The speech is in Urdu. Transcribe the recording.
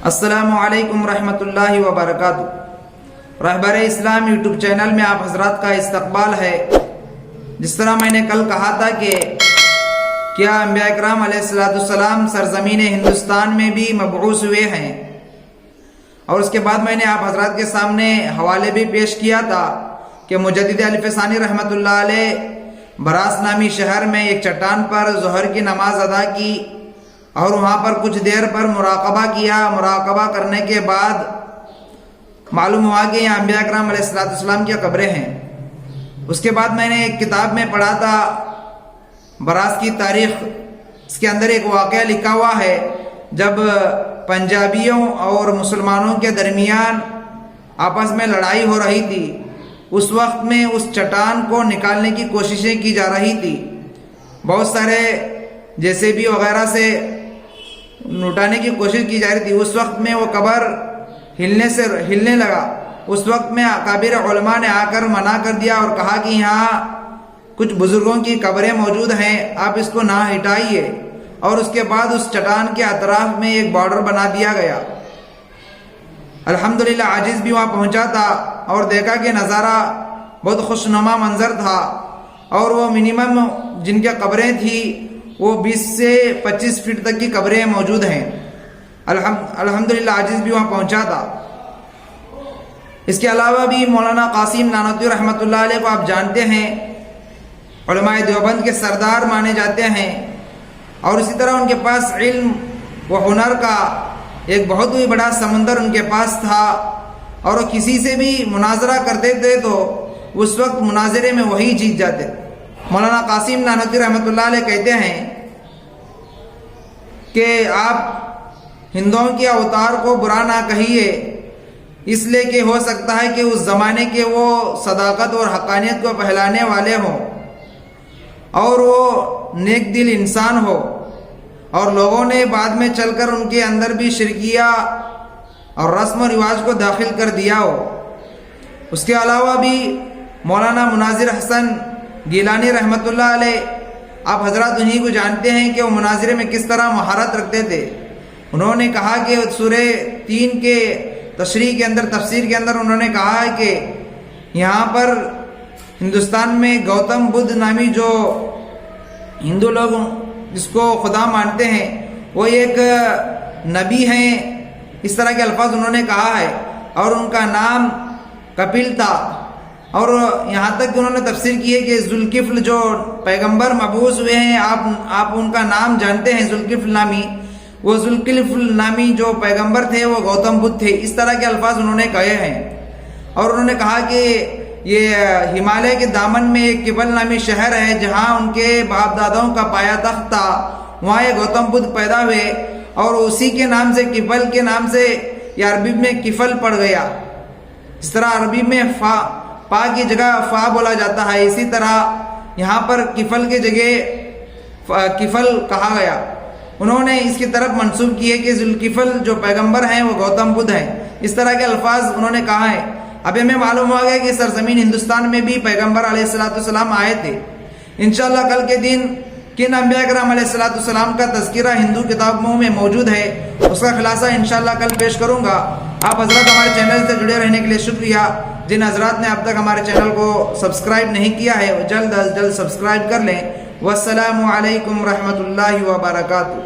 السلام علیکم رحمۃ اللہ وبرکاتہ۔ رہبر اسلام یوٹیوب چینل میں آپ حضرات کا استقبال ہے۔ جس طرح میں نے کل کہا تھا کہ کیا انبیاء اکرام علیہ السلام سرزمین ہندوستان میں بھی مبعوث ہوئے ہیں، اور اس کے بعد میں نے آپ حضرات کے سامنے حوالے بھی پیش کیا تھا کہ مجدد الف ثانی رحمۃ اللہ علیہ براس نامی شہر میں ایک چٹان پر ظہر کی نماز ادا کی اور وہاں پر کچھ دیر پر مراقبہ کیا۔ مراقبہ کرنے کے بعد معلوم ہوا کہ یہاں انبیاء اکرام علیہ السلام کی قبریں ہیں۔ اس کے بعد میں نے ایک کتاب میں پڑھا تھا براس کی تاریخ، اس کے اندر ایک واقعہ لکھا ہوا ہے جب پنجابیوں اور مسلمانوں کے درمیان آپس میں لڑائی ہو رہی تھی۔ اس وقت میں اس چٹان کو نکالنے کی کوششیں کی جا رہی تھی، بہت سارے JCB وغیرہ سے اٹھانے کی کوشش کی جا رہی تھی۔ اس وقت میں وہ قبر ہلنے لگا۔ اس وقت میں اکابر علماء نے آ کر منع کر دیا اور کہا کہ یہاں کچھ بزرگوں کی قبریں موجود ہیں، آپ اس کو نہ ہٹائیے، اور اس کے بعد اس چٹان کے اطراف میں ایک بارڈر بنا دیا گیا۔ الحمدللہ عاجز بھی وہاں پہنچا تھا اور دیکھا کہ نظارہ بہت خوشنما منظر تھا، اور وہ منیمم جن کے قبریں تھی وہ 20 سے 25 فٹ تک کی قبریں موجود ہیں۔ الحمدللہ عاجز بھی وہاں پہنچا تھا۔ اس کے علاوہ بھی مولانا قاسم نانوتوی رحمۃ اللہ علیہ کو آپ جانتے ہیں، علماء دیوبند کے سردار مانے جاتے ہیں، اور اسی طرح ان کے پاس علم و ہنر کا ایک بہت ہی بڑا سمندر ان کے پاس تھا، اور وہ کسی سے بھی مناظرہ کرتے تھے تو اس وقت مناظرے میں وہی جیت جاتے۔ مولانا قاسم نانوتوی رحمۃ اللہ علیہ کہتے ہیں کہ آپ ہندوؤں کے اوتار کو برا نہ کہیے، اس لیے کہ ہو سکتا ہے کہ اس زمانے کے وہ صداقت اور حقانیت کو پھیلانے والے ہوں، اور وہ نیک دل انسان ہو، اور لوگوں نے بعد میں چل کر ان کے اندر بھی شرکیہ اور رسم و رواج کو داخل کر دیا ہو۔ اس کے علاوہ بھی مولانا مناظر حسن گیلانی رحمۃ اللہ علیہ، آپ حضرات انہی کو جانتے ہیں کہ وہ مناظرے میں کس طرح مہارت رکھتے تھے۔ انہوں نے کہا کہ سورہ 3 کے تشریح کے اندر، تفسیر کے اندر انہوں نے کہا ہے کہ یہاں پر ہندوستان میں گوتم بدھ نامی جو ہندو لوگ جس کو خدا مانتے ہیں وہ ایک نبی ہیں، اس طرح کے الفاظ انہوں نے کہا ہے، اور ان کا نام کپل تھا۔ اور یہاں تک کہ انہوں نے تفسیر کی ہے کہ ذوالکفل جو پیغمبر مبعوث ہوئے ہیں، آپ ان کا نام جانتے ہیں، ذوالکفل نامی، وہ ذوالکفل نامی جو پیغمبر تھے وہ گوتم بدھ تھے۔ اس طرح کے الفاظ انہوں نے کہے ہیں، اور انہوں نے کہا کہ یہ ہمالیہ کے دامن میں ایک کبل نامی شہر ہے جہاں ان کے باپ داداؤں کا پایا تخت تھا، وہاں یہ گوتم بدھ پیدا ہوئے، اور اسی کے نام سے، کبل کے نام سے یہ عربی میں کفل پڑ گیا۔ اس طرح عربی میں پا کی جگہ فا بولا جاتا ہے، اسی طرح یہاں پر کفل کی جگہ کفل کہا گیا۔ انہوں نے اس کی طرف منسوب کیے کہ ذوالکفل جو پیغمبر ہیں وہ گوتم بدھ ہیں۔ اس طرح کے الفاظ انہوں نے کہا ہے۔ اب ہمیں معلوم ہو گیا کہ سرزمین ہندوستان میں بھی پیغمبر علیہ السلام آئے تھے۔ انشاءاللہ کل کے دن کن انبیاء کرام علیہ السلام کا تذکرہ ہندو کتابوں میں موجود ہے، اس کا خلاصہ انشاءاللہ کل پیش کروں گا۔ آپ حضرات ہمارے چینل سے جڑے رہنے کے لیے شکریہ۔ جن حضرات نے اب تک ہمارے چینل کو سبسکرائب نہیں کیا ہے وہ جلد از جلد سبسکرائب کر لیں۔ والسلام علیکم رحمۃ اللہ وبرکاتہ۔